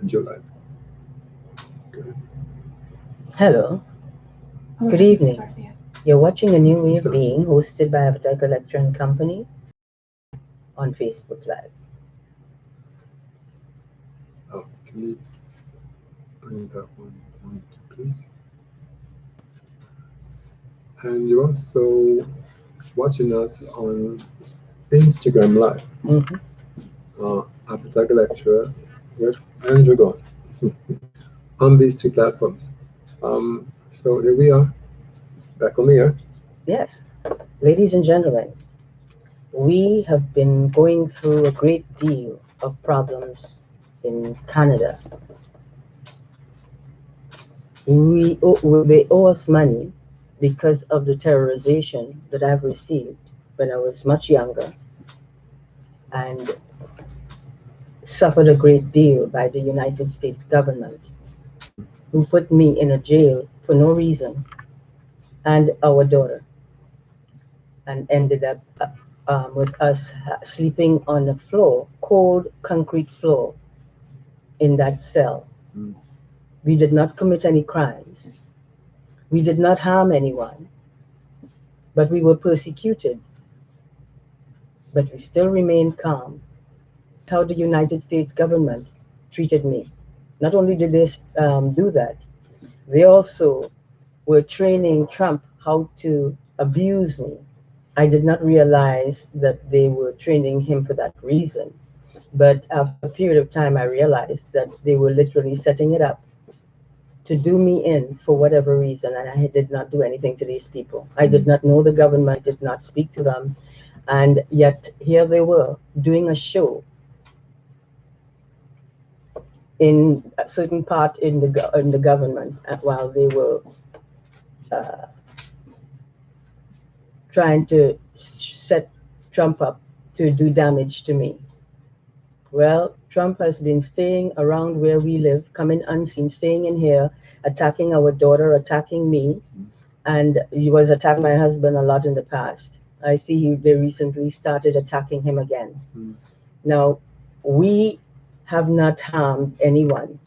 July. Good. Hello, good evening. You're watching A New Way of Being, hosted by Avatar Galextra and Company on Facebook Live. Oh, can you bring that one down, please? And you're also watching us on Instagram Live. Avatar Galextra and Andraggon on these two platforms. So here we are, back on the air. Yes, ladies and gentlemen, we have been going through a great deal of problems in Canada. They owe us money because of the terrorization that I've received when I was much younger and suffered a great deal by the United States government, who put me in a jail for no reason, and our daughter, and ended up with us sleeping on a floor, cold concrete floor, in that cell. Mm. We did not commit any crimes. We did not harm anyone, but we were persecuted. But we still remained calm. How the United States government treated me. Not only did they do that, they also were training Trump how to abuse me. I did not realize that they were training him for that reason. But after a period of time, I realized that they were literally setting it up to do me in for whatever reason. And I did not do anything to these people. I did not know the government, I did not speak to them. And yet here they were doing a show in a certain part in the government while they were uh, trying to set Trump up to do damage to me. Well, Trump has been staying around where we live, coming unseen, staying in here, attacking our daughter, attacking me, and he was attacking my husband a lot in the past. I see they recently started attacking him again. Mm. Now, we have not harmed anyone.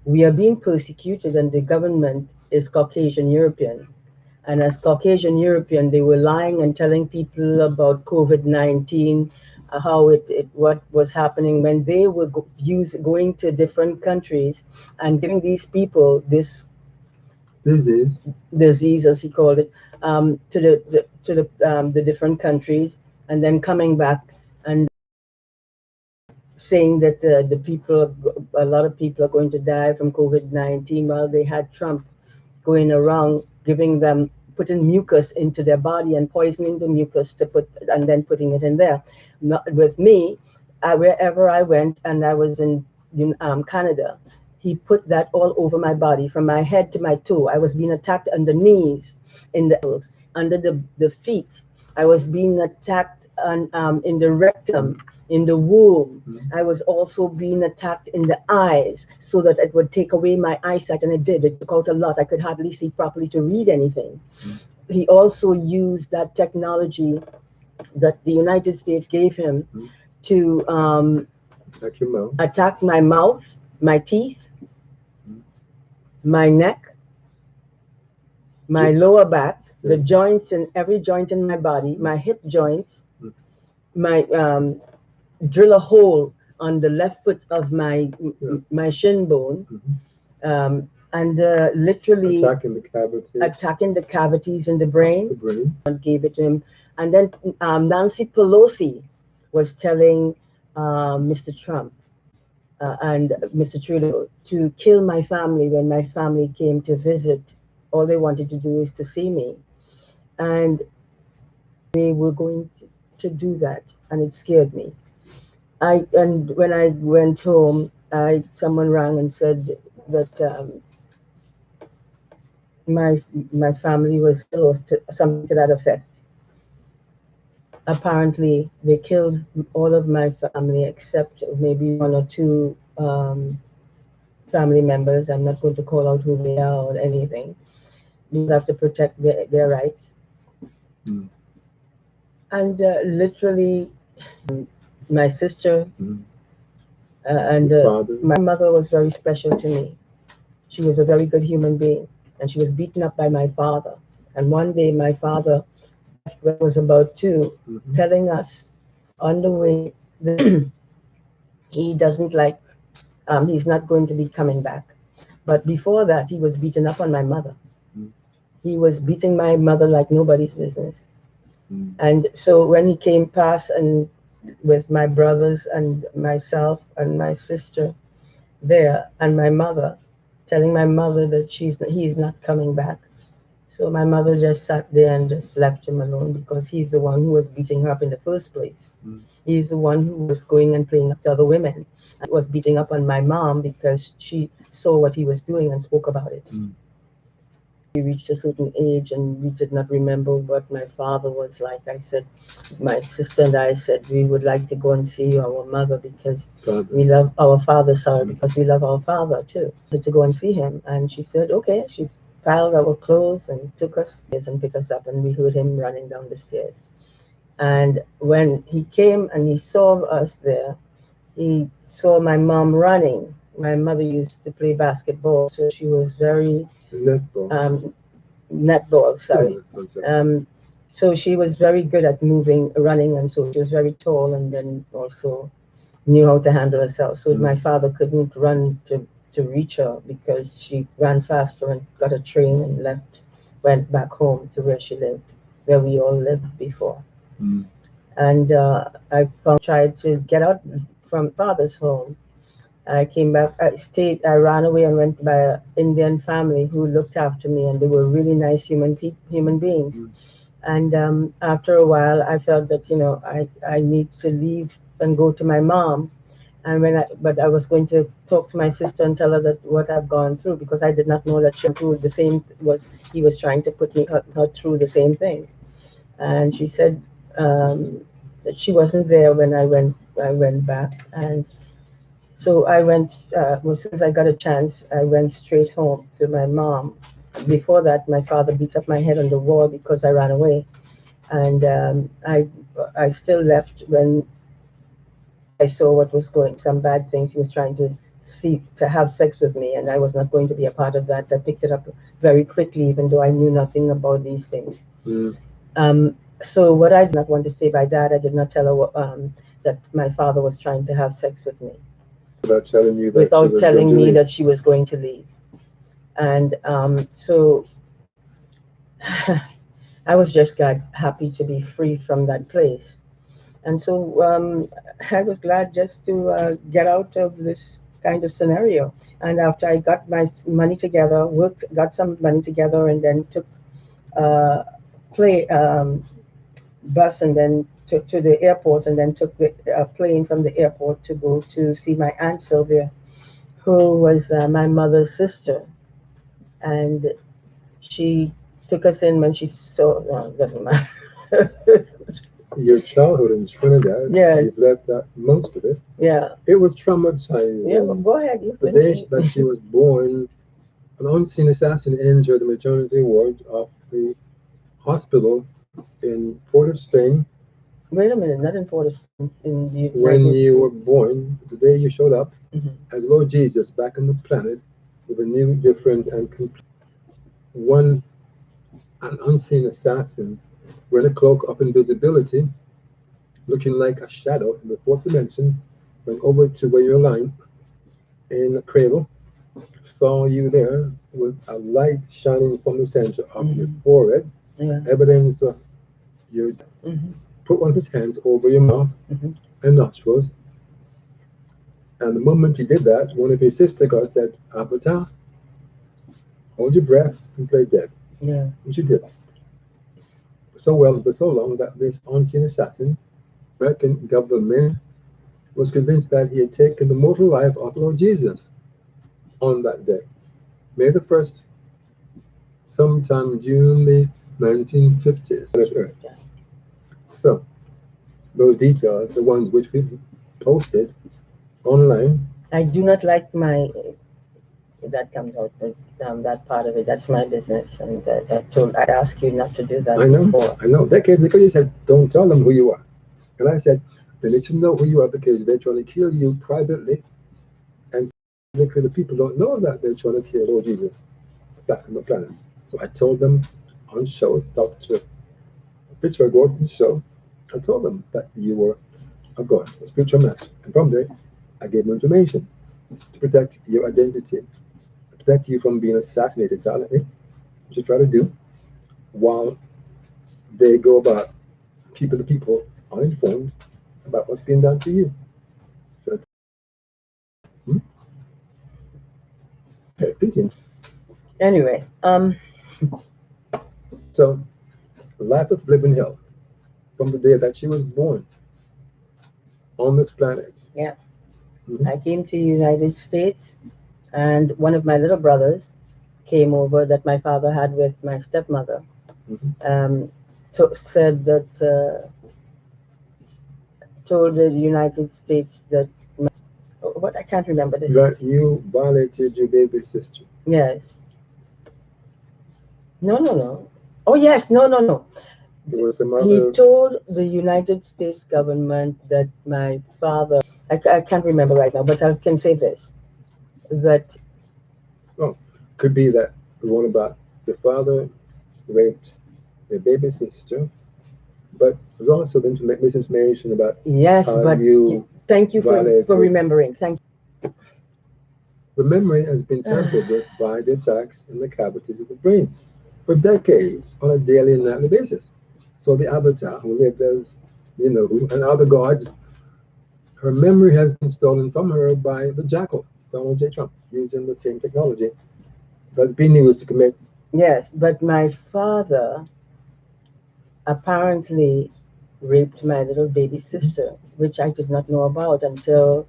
We are being persecuted, and the government is Caucasian European. And as Caucasian European, they were lying and telling people about COVID-19, how what was happening when they were going to different countries and giving these people this disease, as he called it, to the different countries, and then coming back and saying that a lot of people are going to die from COVID-19, while they had Trump going around giving them, putting mucus into their body and poisoning the mucus to put, and then putting it in there. Not with me, wherever I went, and I was in Canada, he put that all over my body, from my head to my toe. I was being attacked on the knees, in the ankles, under the feet. I was being attacked in the rectum, in the womb. I was also being attacked in the eyes, so that it would take away my eyesight, and it did. It took out a lot. I could hardly see properly to read anything. He also used that technology that the United States gave him to attack my mouth, my teeth, my neck, my lower back, the joints, and every joint in my body, my hip joints, my drill a hole on the left foot of my shin bone, and literally attacking the cavities in the brain. And gave it to him. And then Nancy Pelosi was telling Mr. Trump and Mr. Trudeau to kill my family when my family came to visit. All they wanted to do is to see me. And they were going to do that, and it scared me. And when I went home, someone rang and said that my family was ill, something to that effect. Apparently, they killed all of my family except maybe one or two family members. I'm not going to call out who they are or anything, because I have to protect their rights. And literally, my sister My mother was very special to me. She was a very good human being, and she was beaten up by my father. And one day, my father left when I was about 2, telling us on the way that he doesn't like, he's not going to be coming back. But before that, he was beaten up on my mother. He was beating my mother like nobody's business. And so when he came past and with my brothers and myself and my sister there and my mother, telling my mother that he's not coming back. So my mother just sat there and just left him alone because he's the one who was beating her up in the first place. He's the one who was going and playing up to other women and was beating up on my mom because she saw what he was doing and spoke about it. We reached a certain age and we did not remember what my father was like. I said, my sister and I said, we would like to go and see our mother because we love our father, because we love our father too. To go and see him. And she said, okay. She piled our clothes and took us and picked us up, and we heard him running down the stairs. And when he came and he saw us there, he saw my mom running. My mother used to play basketball, so she was very netball, sorry. So she was very good at running, and so she was very tall, and then also knew how to handle herself. So my father couldn't run to reach her because she ran faster and got a train and went back home to where she lived, where we all lived before. And I tried to get out from father's home. I came back, I ran away and went by an Indian family who looked after me, and they were really nice human beings. And after a while, I felt that, I need to leave and go to my mom. And but I was going to talk to my sister and tell her that what I've gone through, because I did not know that she went through the same, he was trying to put her through the same things. And she said that she wasn't there when I went back. And so I went, as soon as I got a chance, I went straight home to my mom. Before that, my father beat up my head on the wall because I ran away. And I still left when I saw what was some bad things. He was trying to have sex with me, and I was not going to be a part of that. I picked it up very quickly, even though I knew nothing about these things. So what I did not want to say by that, I did not tell her that my father was trying to have sex with me. Without telling me that she was going to leave. And so I was just happy to be free from that place. And so I was glad just to get out of this kind of scenario. And after I got my money together, got some money together, and then took bus and then to the airport, and then took the plane from the airport to go to see my Aunt Sylvia, who was my mother's sister. And she took us in when she saw, it doesn't matter. Your childhood in Trinidad, yes. You've left out most of it. Yeah. It was traumatizing. Yeah, well, go ahead. The day that she was born, an unseen assassin entered the maternity ward of the hospital in Port of Spain. Wait a minute, not in Port of Spain. In the when you were born, the day you showed up as Lord Jesus back on the planet with a new, different, and complete an unseen assassin wearing a cloak of invisibility, looking like a shadow in the fourth dimension, went over to where you're lying in a cradle, saw you there with a light shining from the center of your forehead, evidence of your put one of his hands over your mouth and nostrils. And the moment he did that, one of his sister gods said, Avatar, hold your breath and play dead. Yeah. Which you did. So well for so long that this unseen assassin, American government, was convinced that he had taken the mortal life of Lord Jesus on that day, May the 1st, sometime during the 1950s on Earth. So, those details, the ones which we posted online. I do not like that comes out, that part of it. That's my business, and I ask you not to do that. I know. Decades ago, you said, don't tell them who you are. And I said, they need to know who you are because they're trying to kill you privately Because the people don't know that they're trying to kill Lord Jesus back on the planet. So I told them on shows, Dr. Pittsburgh Gordon's show, I told them that you were a God, a spiritual master. And from there, I gave them information to protect your identity, to protect you from being assassinated silently, which you try to do, while they go about keeping the people uninformed about what's being done to you. So, hmm? Okay, continue. Anyway, So, life of living hell from the day that she was born on this planet. yeah, Mhm. I came to United States, and one of my little brothers came over that my father had with my stepmother. Mhm. Said that told the United States that what I can't remember this. That you violated your baby sister. Yes. No, no, no. Oh yes, no, no, no. There was some He other. told the United States government that my father, I can't remember right now, but I can say this, that Oh, could be that the one about the father raped their baby sister, but there's also the misinformation about yes, how but you thank you for violated. remembering. Thank The memory has been you. tampered with by the attacks in the cavities of the brain for decades on a daily and nightly basis. So the Avatar, who lived as you know, and other gods, her memory has been stolen from her by the jackal, Donald J. Trump, using the same technology that's been used to commit. Yes, but my father apparently raped my little baby sister, which I did not know about until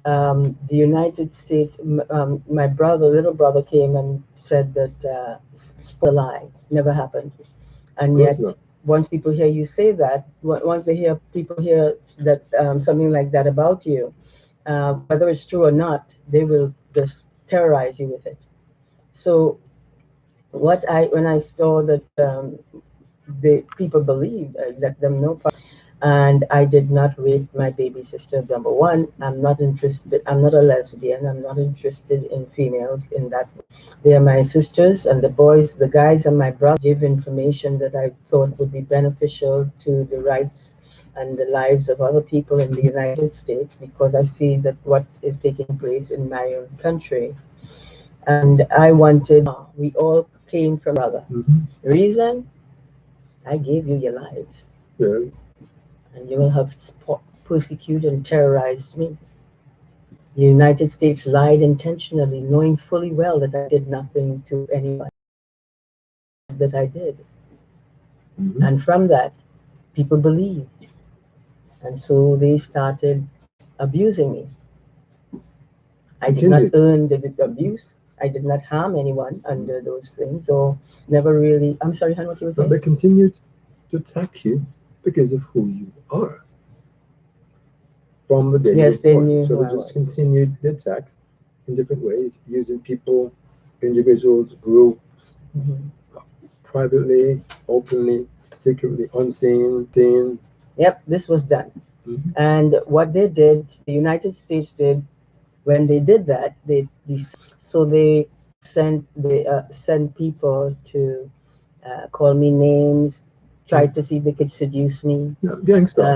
the United States, my brother, little brother, came and said that spoke a lie, never happened. Of And course yet, not. once people hear you say that, once they hear people hear that something like that about you, whether it's true or not, they will just terrorize you with it. So what I when I saw that the people believed, I let them know. And I did not rape my baby sister. Number one, I'm not interested. I'm not a lesbian. I'm not interested in females in that way. They are my sisters, and the boys, the guys, and my brother give information that I thought would be beneficial to the rights and the lives of other people in the United States, because I see that what is taking place in my own country. And I wanted, we all came from brother. Mm-hmm. Reason, I gave you your lives, Yes. and you will have persecuted and terrorized me. The United States lied intentionally, knowing fully well that I did nothing to anyone, that I did. Mm-hmm. And from that, people believed. And so they started abusing me. I did not Continued. earn the abuse. I did not harm anyone under those things. So never really. I'm sorry, hon, what you were But saying? they continued to attack you because of who you are from the day you were Yes, they born. knew So who they I just was. continued the attacks in different ways, using people, individuals, groups, Mhm. privately, openly, secretly, unseen, seen. Yep, this was done. Mm-hmm. And what they did, the United States did, when they did that, they sent people to call me names, tried to see if they could seduce me, Yeah, gang stuff.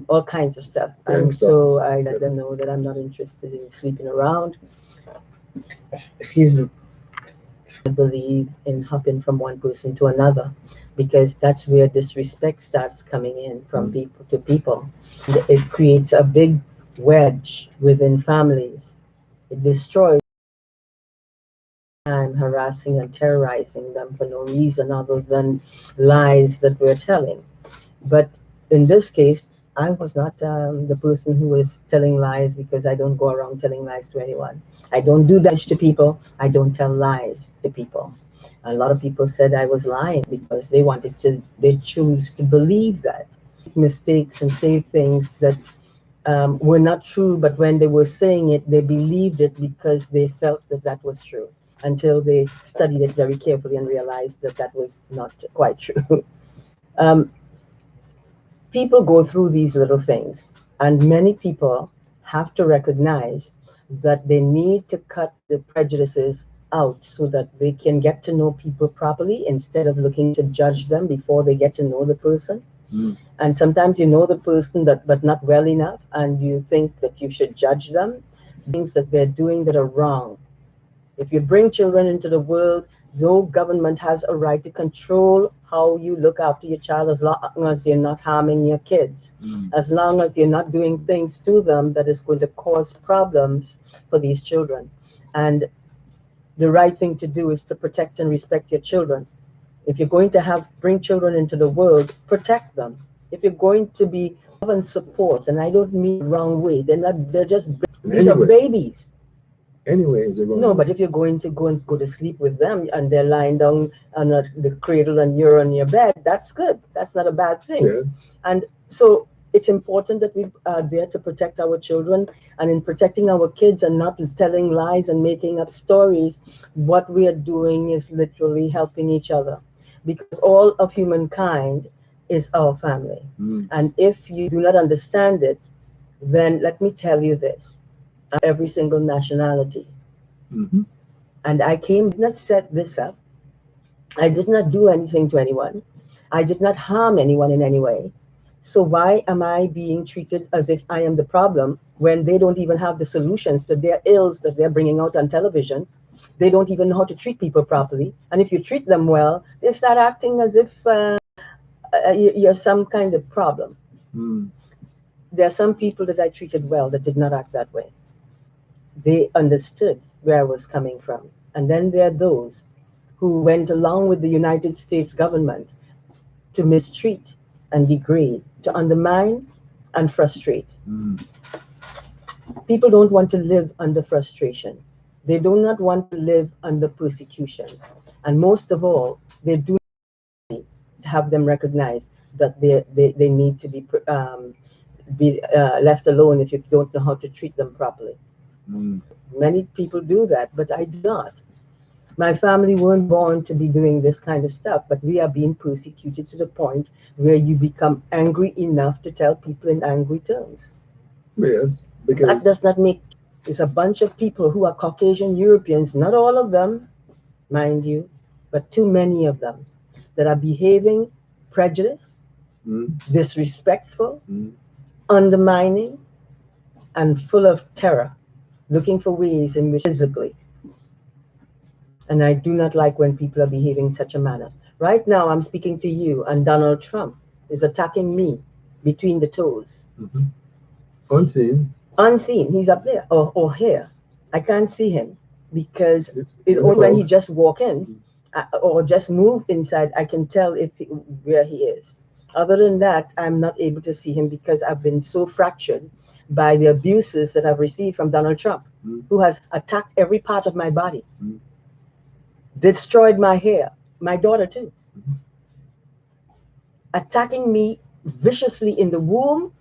all kinds of stuff. Gang And stuff. so I let them know that I'm not interested in sleeping around. Excuse me. I believe in hopping from one person to another, because that's where disrespect starts coming in from Mm. people to people. It creates a big wedge within families. It destroys time harassing and terrorizing them for no reason other than lies that we're telling. But in this case, I was not the person who was telling lies, because I don't go around telling lies to anyone. I don't do damage to people. I don't tell lies to people. A lot of people said I was lying because they choose to believe that. Mistakes and say things that were not true, but when they were saying it, they believed it because they felt that that was true, until they studied it very carefully and realized that that was not quite true. um, People go through these little things, and many people have to recognize that they need to cut the prejudices out so that they can get to know people properly instead of looking to judge them before they get to know the person. And sometimes you know the person but not well enough, and you think that you should judge them, things that they're doing that are wrong. If you bring children into the world, no government has a right to control how you look after your child as long as you're not harming your kids, as long as you're not doing things to them that is going to cause problems for these children. And the right thing to do is to protect and respect your children. If you're going to bring children into the world, protect them. If you're going to be love and support, and I don't mean the wrong way, they're just these are babies. Anyway, is it wrong? No, but if you're going to go to sleep with them and they're lying down on the cradle and you're on your bed, that's good. That's not a bad thing. Yes. And so it's important that we are there to protect our children, and in protecting our kids and not telling lies and making up stories, what we are doing is literally helping each other, because all of humankind is our family. And if you do not understand it, then let me tell you this: every single nationality. And I did not set this up. I did not do anything to anyone. I did not harm anyone in any way. So why am I being treated as if I am the problem when they don't even have the solutions to their ills that they're bringing out on television? They don't even know how to treat people properly. And if you treat them well, they start acting as if you're some kind of problem. There are some people that I treated well that did not act that way. They understood where I was coming from. And then there are those who went along with the United States government to mistreat and degrade, to undermine and frustrate. People don't want to live under frustration. They do not want to live under persecution. And most of all, they do not have them recognize that they need to be left alone if you don't know how to treat them properly. Many people do that, but I do not. My family weren't born to be doing this kind of stuff, but we are being persecuted to the point where you become angry enough to tell people in angry terms. Yes, because that does not make. It's a bunch of people who are Caucasian Europeans, not all of them, mind you, but too many of them, that are behaving prejudice, disrespectful, undermining, and full of terror, looking for ways in which physically. And I do not like when people are behaving in such a manner. Right now, I'm speaking to you, and Donald Trump is attacking me between the toes. Unseen. Unseen. He's up there or here. I can't see him because it's only when he just walk in or just move inside I can tell where he is. Other than that, I'm not able to see him because I've been so fractured by the abuses that I've received from Donald Trump, who has attacked every part of my body. Destroyed my hair, my daughter too. Attacking me viciously in the womb,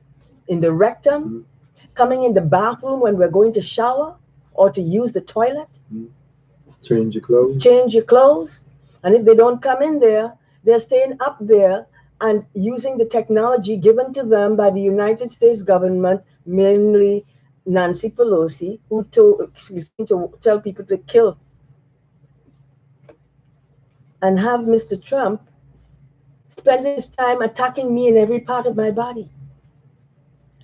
in the rectum, coming in the bathroom when we're going to shower or to use the toilet. Change your clothes. Change your clothes. And if they don't come in there, they're staying up there and using the technology given to them by the United States government, mainly Nancy Pelosi, who seemed to tell people to kill and have Mr. Trump spending his time attacking me in every part of my body.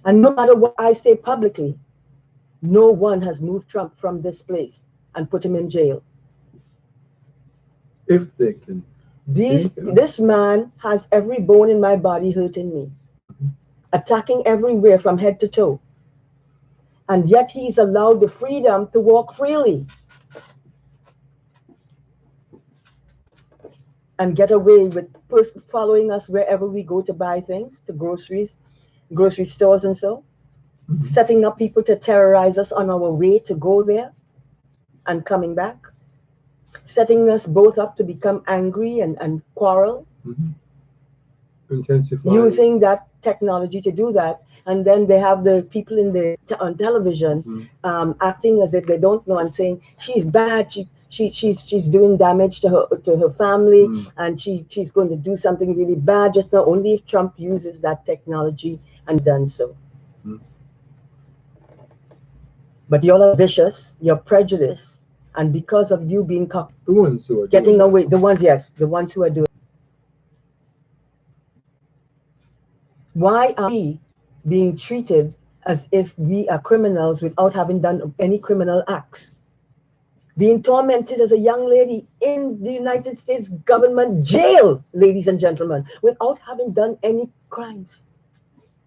And no matter what I say publicly, no one has moved Trump from this place and put him in jail. If they can. This man has every bone in my body hurting me, attacking everywhere from head to toe. And yet he's allowed the freedom to walk freely and get away with following us wherever we go to buy things, to grocery stores and so, setting up people to terrorize us on our way to go there and coming back, setting us both up to become angry and quarrel, intensify, using that technology to do that. And then they have the people on television acting as if they don't know and saying she's bad, she's doing damage to her family, and she's going to do something really bad. Just now, only if Trump uses that technology and done so. But you're all vicious, you're prejudiced, and because of you being the ones who are getting away, the ones, yes, the ones who are doing. Why are we being treated as if we are criminals without having done any criminal acts? Being tormented as a young lady in the United States government jail, ladies and gentlemen, without having done any crimes.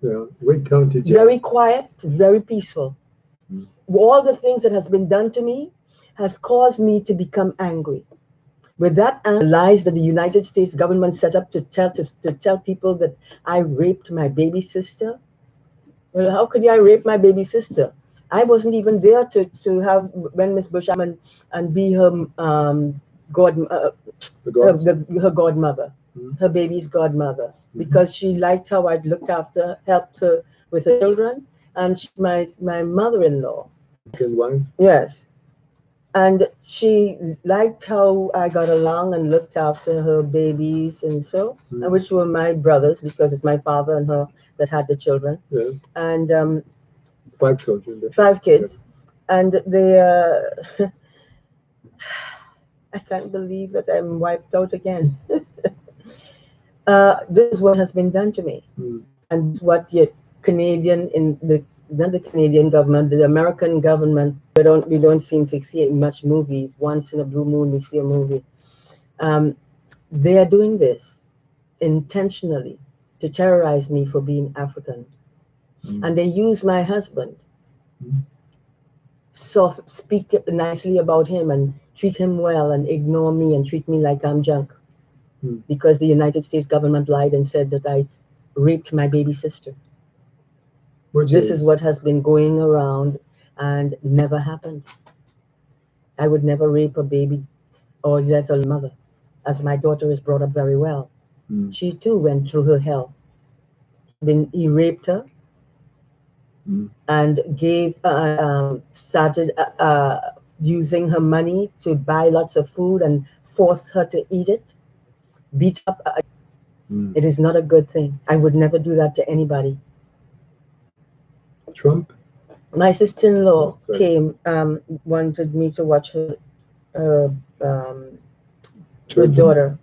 Yeah, Wake County jail. Very quiet, very peaceful. Mm. All the things that has been done to me has caused me to become angry. With that, lies that the United States government set up to tell people that I raped my baby sister. Well, how could I rape my baby sister? I wasn't even there to have when Miss Bush and be her her godmother, her baby's godmother, because she liked how I'd looked after, helped her with her children, and she's my mother-in-law. Yes. And she liked how I got along and looked after her babies and so, which were my brothers, because it's my father and her that had the children. Yes. And 5 children. 5 kids. Yes. And they, I can't believe that I'm wiped out again. This is what has been done to me. And this is what the Canadian, not the Canadian government, the American government, we don't seem to see much movies. Once in a blue moon, we see a movie. They are doing this intentionally to terrorize me for being African. And they use my husband, speak nicely about him and treat him well and ignore me and treat me like I'm junk. Because the United States government lied and said that I raped my baby sister. This is what has been going around and never happened. I would never rape a baby or let a mother, as my daughter is brought up very well. She too went through her hell. He raped her and started using her money to buy lots of food and force her to eat it, beat up. It is not a good thing. I would never do that to anybody. Trump? My sister-in-law came, wanted me to watch her daughter,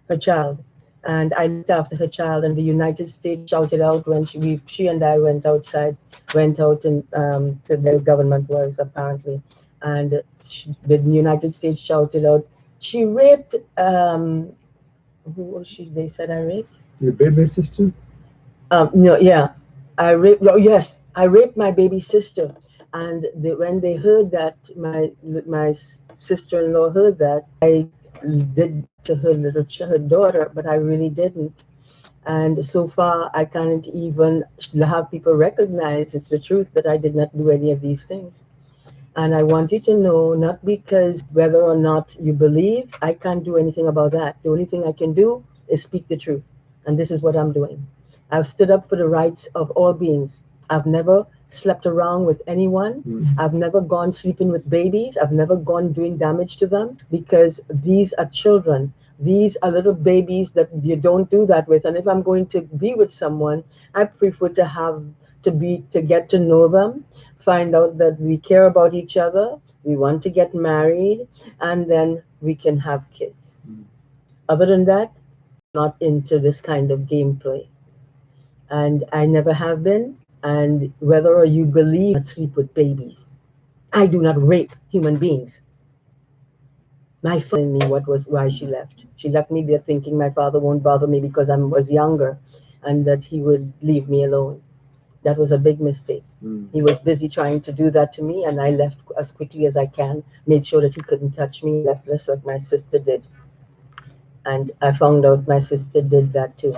her child. And I looked after her child, and the United States shouted out when she and I went outside, went out and to the government was apparently, and the United States shouted out, she raped, who was she? They said I raped? Your baby sister? No, yeah. I raped, oh, yes, I raped my baby sister. And when they heard that, my sister-in-law heard that, I did to her daughter, but I really didn't. And so far, I can't even have people recognize it's the truth that I did not do any of these things. And I want you to know, not because whether or not you believe, I can't do anything about that. The only thing I can do is speak the truth. And this is what I'm doing. I've stood up for the rights of all beings. I've never slept around with anyone. I've never gone sleeping with babies. I've never gone doing damage to them, because these are children. These are little babies that you don't do that with. And if I'm going to be with someone, I prefer to get to know them, find out that we care about each other, we want to get married, and then we can have kids. Other than that, not into this kind of gameplay. And I never have been. And whether you believe I sleep with babies, I do not rape human beings. My father me why she left. She left me there thinking my father won't bother me because I was younger, and that he would leave me alone. That was a big mistake. He was busy trying to do that to me, and I left as quickly as I can, made sure that he couldn't touch me, left just like my sister did. And I found out my sister did that too.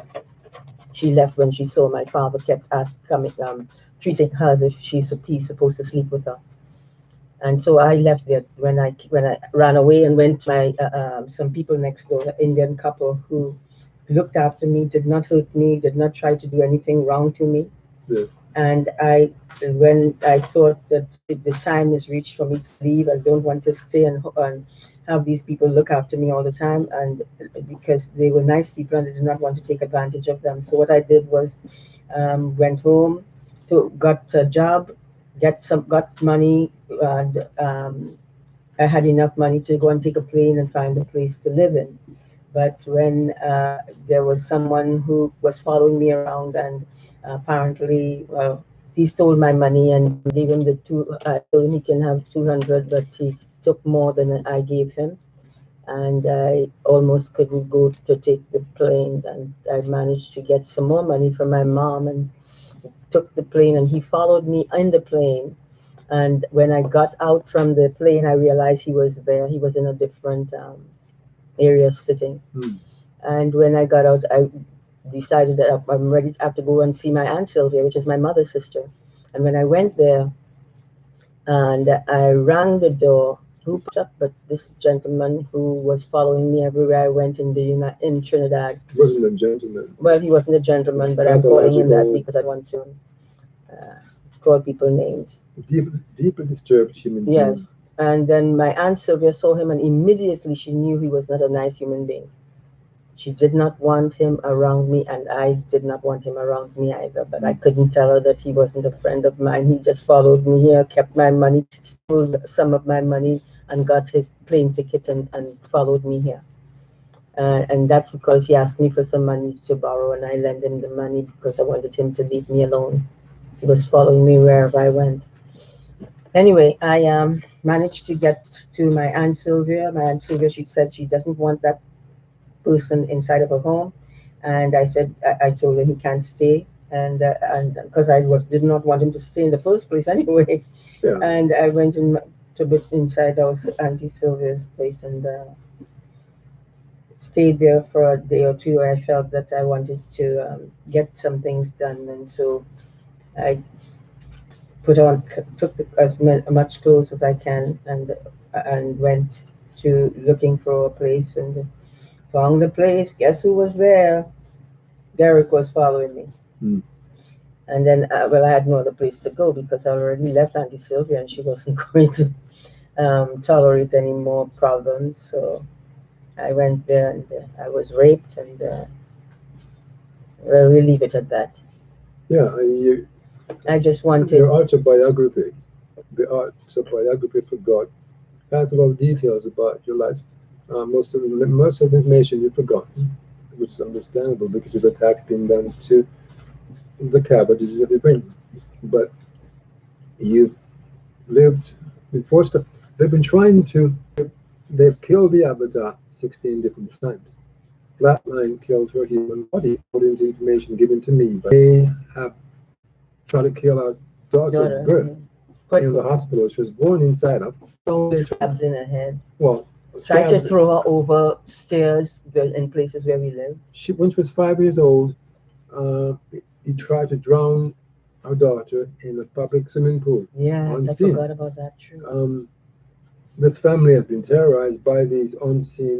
She left when she saw my father kept treating her as if he's supposed to sleep with her. And so I left there when I ran away and went to my some people next door, an Indian couple who looked after me, did not hurt me, did not try to do anything wrong to me. Yes. And when I thought that the time is reached for me to leave, I don't want to stay and have these people look after me all the time, and because they were nice people and I did not want to take advantage of them. So what I did was went home, got a job, got money, and I had enough money to go and take a plane and find a place to live in. But when there was someone who was following me around, and apparently, he stole my money, and I gave him the two. I told him he can have 200, but he took more than I gave him, and I almost couldn't go to take the plane. And I managed to get some more money from my mom and took the plane, and he followed me in the plane. And when I got out from the plane, I realized he was there. He was in a different area sitting. Hmm. And when I got out, I decided that I'm ready to have to go and see my Aunt Sylvia, which is my mother's sister. And when I went there and I rang the door, who picked up but this gentleman who was following me everywhere I went in Trinidad. He wasn't a gentleman. Well, he wasn't a gentleman, but I'm calling him that because I want to uh, call people names. Deeply disturbed human being. Yes. And then my Aunt Sylvia saw him, and immediately she knew he was not a nice human being. She did not want him around me, and I did not want him around me either. But I couldn't tell her that he wasn't a friend of mine. He just followed me here, kept my money, stole some of my money, and got his plane ticket and followed me here. And that's because he asked me for some money to borrow, and I lent him the money because I wanted him to leave me alone. He was following me wherever I went. Anyway, I managed to get to my Aunt Sylvia. My Aunt Sylvia, she said she doesn't want that person inside of her home, and I told her he can't stay, and because I did not want him to stay in the first place anyway. Yeah. And I went in to bit inside our Auntie Sylvia's place and stayed there for a day or two. I felt that I wanted to get some things done, and so I took much clothes as I can, and went to looking for a place and found the place. Guess who was there? Derek was following me. Hmm. And then, well, I had no other place to go because I already left Auntie Sylvia, and she wasn't going to tolerate any more problems. So I went there, and I was raped, and well, we'll leave it at that. Yeah, I just wanted. your autobiography, the autobiography for God, has a lot of details about your life. Most of the information you've forgotten, which is understandable because of attacks being done to the cabbages of your brain. But you've lived before stuff. They've been trying to. They've killed the Avatar 16 different times. Flatline kills her human body, according to information given to me. But they have tried to kill our daughter, birth, in the hospital. She was born inside of. Stabs in her head. Well, tried to throw her over stairs in places where we lived. When she was 5 years old, he tried to drown our daughter in a public swimming pool. Yes, I forgot about that. True. This family has been terrorized by these unseen